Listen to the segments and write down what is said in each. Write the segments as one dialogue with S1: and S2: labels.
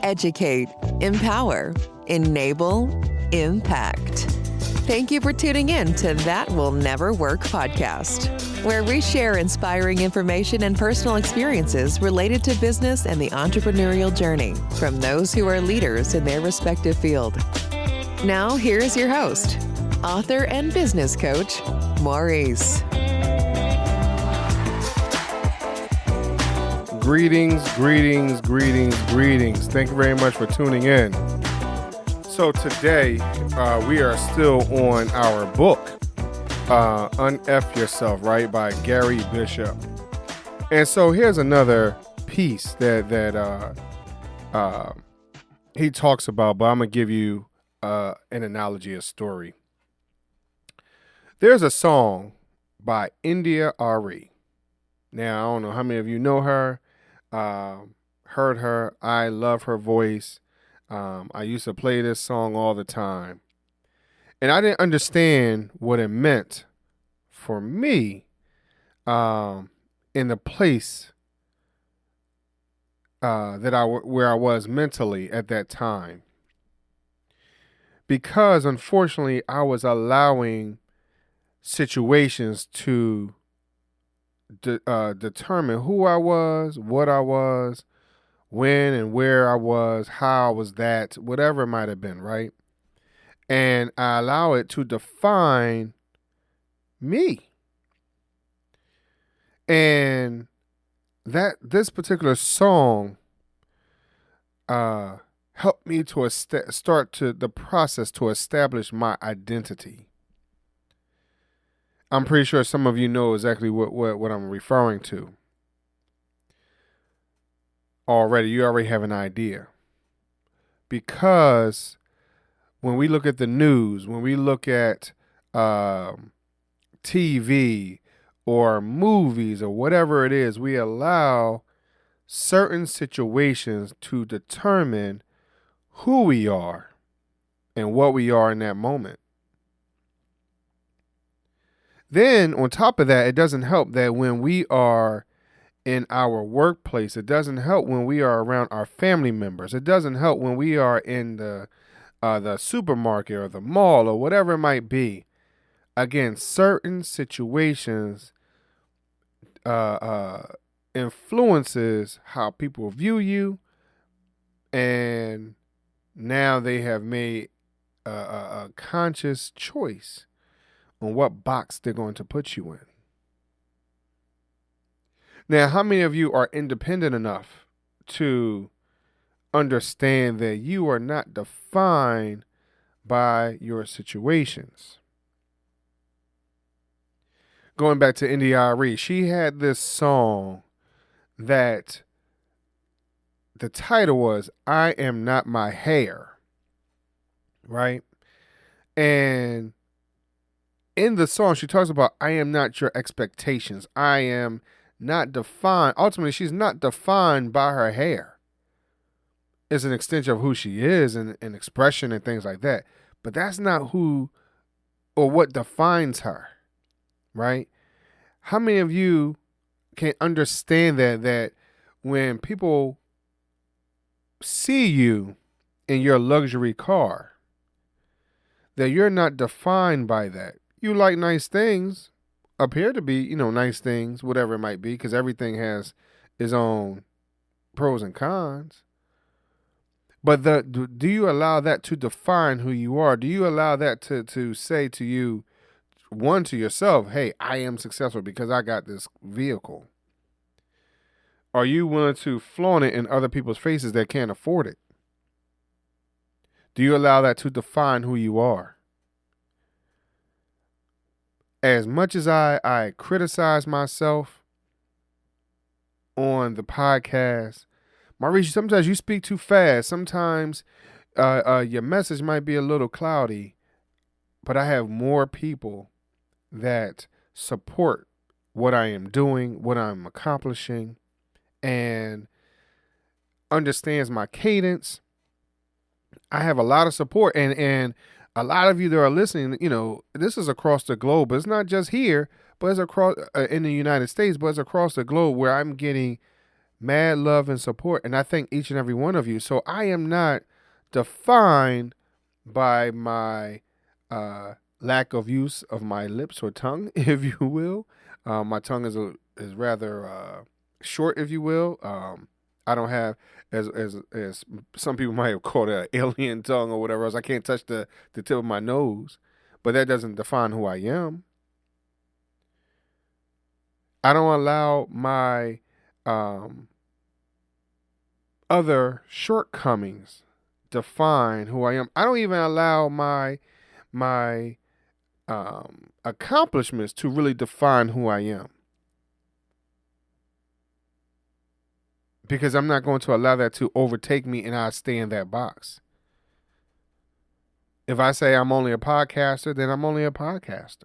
S1: educate, empower, enable, impact. Thank you for tuning in to That Will Never Work podcast, where we share inspiring information and personal experiences related to business and the entrepreneurial journey from those who are leaders in their respective field. Now, here's your host, author and business coach, Maurice.
S2: Greetings. Thank you very much for tuning in. So today, we are still on our book, Unf Yourself, right, by Gary Bishop. And so here's another piece that he talks about, but I'm going to give you an analogy, a story. There's a song by India Ari. Now, I don't know how many of you know her. Heard her. I love her voice. I used to play this song all the time. And I didn't understand what it meant for me in the place where I was mentally at that time. Because, unfortunately, I was allowing situations to determine who I was, what I was, when and where I was, how I was that, whatever it might have been, right? And I allow it to define me. And this particular song helped me to start the process to establish my identity. I'm pretty sure some of you know exactly what I'm referring to. You already have an idea. Because when we look at the news, when we look at TV or movies or whatever it is, we allow certain situations to determine who we are and what we are in that moment. Then, on top of that, it doesn't help that when we are in our workplace, it doesn't help when we are around our family members. It doesn't help when we are in the supermarket or the mall or whatever it might be. Again, certain situations influences how people view you, and now they have made a conscious choice on what box they're going to put you in. Now, how many of you are independent enough to understand that you are not defined by your situations? Going back to India Ari, she had this song that the title was, I Am Not My Hair, right? And in the song, she talks about, I am not your expectations. I am not defined. Ultimately, she's not defined by her hair. It's an extension of who she is and expression and things like that. But that's not who or what defines her, right? How many of you can understand that when people see you in your luxury car, that you're not defined by that? You like nice things, appear to be, nice things, whatever it might be, because everything has its own pros and cons. But do you allow that to define who you are? Do you allow that to say to you, one, to yourself, hey, I am successful because I got this vehicle? Are you willing to flaunt it in other people's faces that can't afford it? Do you allow that to define who you are? As much as I criticize myself on the podcast, Maurice, sometimes you speak too fast. Sometimes your message might be a little cloudy, but I have more people that support what I am doing, what I'm accomplishing, and understands my cadence. I have a lot of support, and a lot of you that are listening, this is across the globe. It's not just here, but it's across in the United States, but it's across the globe where I'm getting mad love and support. And I thank each and every one of you. So I am not defined by my lack of use of my lips or tongue, if you will. My tongue is rather short, if you will. I don't have as some people might have called it an alien tongue or whatever else. I can't touch the tip of my nose, but that doesn't define who I am. I don't allow my other shortcomings define who I am. I don't even allow my accomplishments to really define who I am. Because I'm not going to allow that to overtake me and I stay in that box. If I say I'm only a podcaster, then I'm only a podcaster.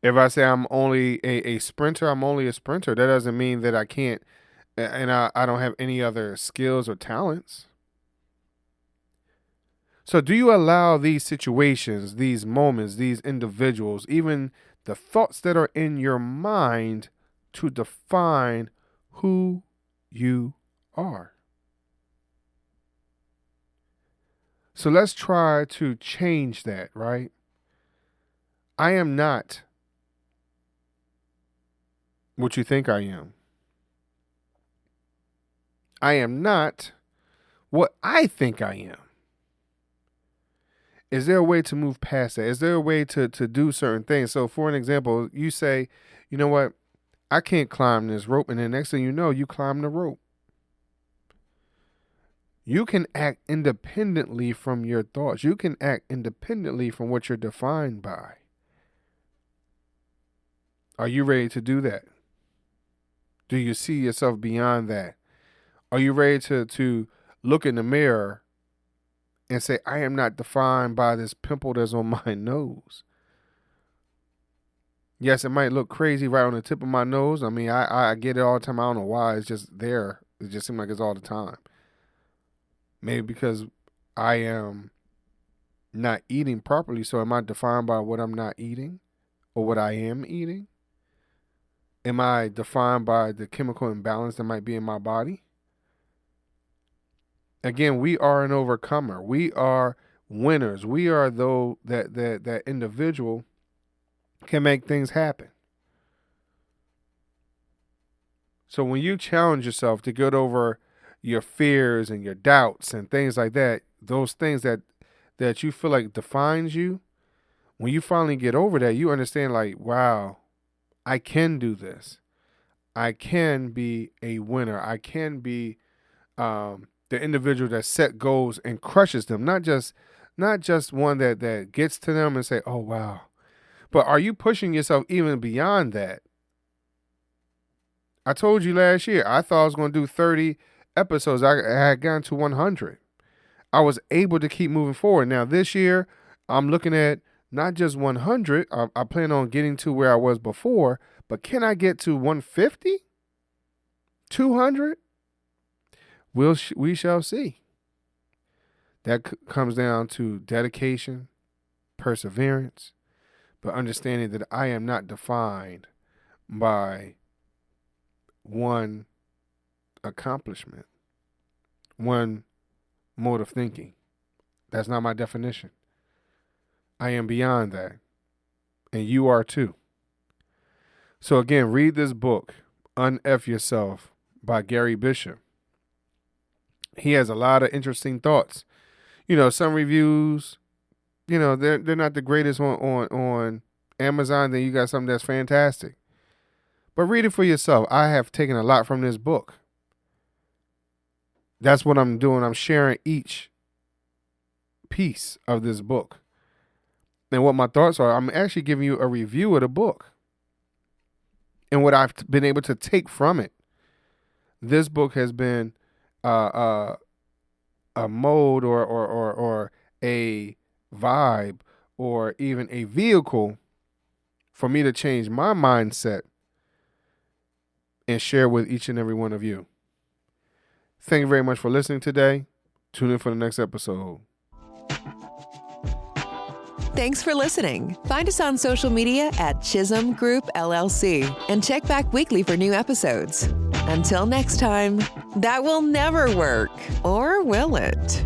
S2: If I say I'm only a sprinter, I'm only a sprinter. That doesn't mean that I can't and I don't have any other skills or talents. So do you allow these situations, these moments, these individuals, even the thoughts that are in your mind to define who you are? So let's try to change that, right? I am not what you think I am. I am not what I think I am. Is there a way to move past that? Is there a way to do certain things? So for an example, you say, you know what? I can't climb this rope. And the next thing you know, you climb the rope. You can act independently from your thoughts. You can act independently from what you're defined by. Are you ready to do that? Do you see yourself beyond that? Are you ready to look in the mirror and say, I am not defined by this pimple that's on my nose? Yes, it might look crazy right on the tip of my nose. I mean, I get it all the time. I don't know why. It's just there. It just seems like it's all the time. Maybe because I am not eating properly. So am I defined by what I'm not eating or what I am eating? Am I defined by the chemical imbalance that might be in my body? Again, we are an overcomer. We are winners. We are though that individual can make things happen. So when you challenge yourself to get over your fears and your doubts and things like that, those things that you feel like defines you, when you finally get over that, you understand like, wow, I can do this. I can be a winner. I can be the individual that set goals and crushes them. Not just one that gets to them and say, oh, wow. But are you pushing yourself even beyond that? I told you last year, I thought I was going to do 30 episodes. I had gotten to 100. I was able to keep moving forward. Now this year, I'm looking at not just 100. I plan on getting to where I was before, but can I get to 150? 200? We shall see. That comes down to dedication, perseverance, but understanding that I am not defined by one accomplishment, one mode of thinking. That's not my definition. I am beyond that. And you are too. So again, read this book, Un-F Yourself by Gary Bishop. He has a lot of interesting thoughts. You know, some reviews, you know, they're not the greatest on Amazon. Then you got something that's fantastic. But read it for yourself. I have taken a lot from this book. That's what I'm doing. I'm sharing each piece of this book. And what my thoughts are, I'm actually giving you a review of the book and what I've been able to take from it. This book has been a mode or a vibe or even a vehicle for me to change my mindset and share with each and every one of you. Thank you very much for listening today. Tune in for the next episode.
S1: Thanks for listening. Find us on social media at Chisholm Group LLC and check back weekly for new episodes. Until next time, that will never work, or will it?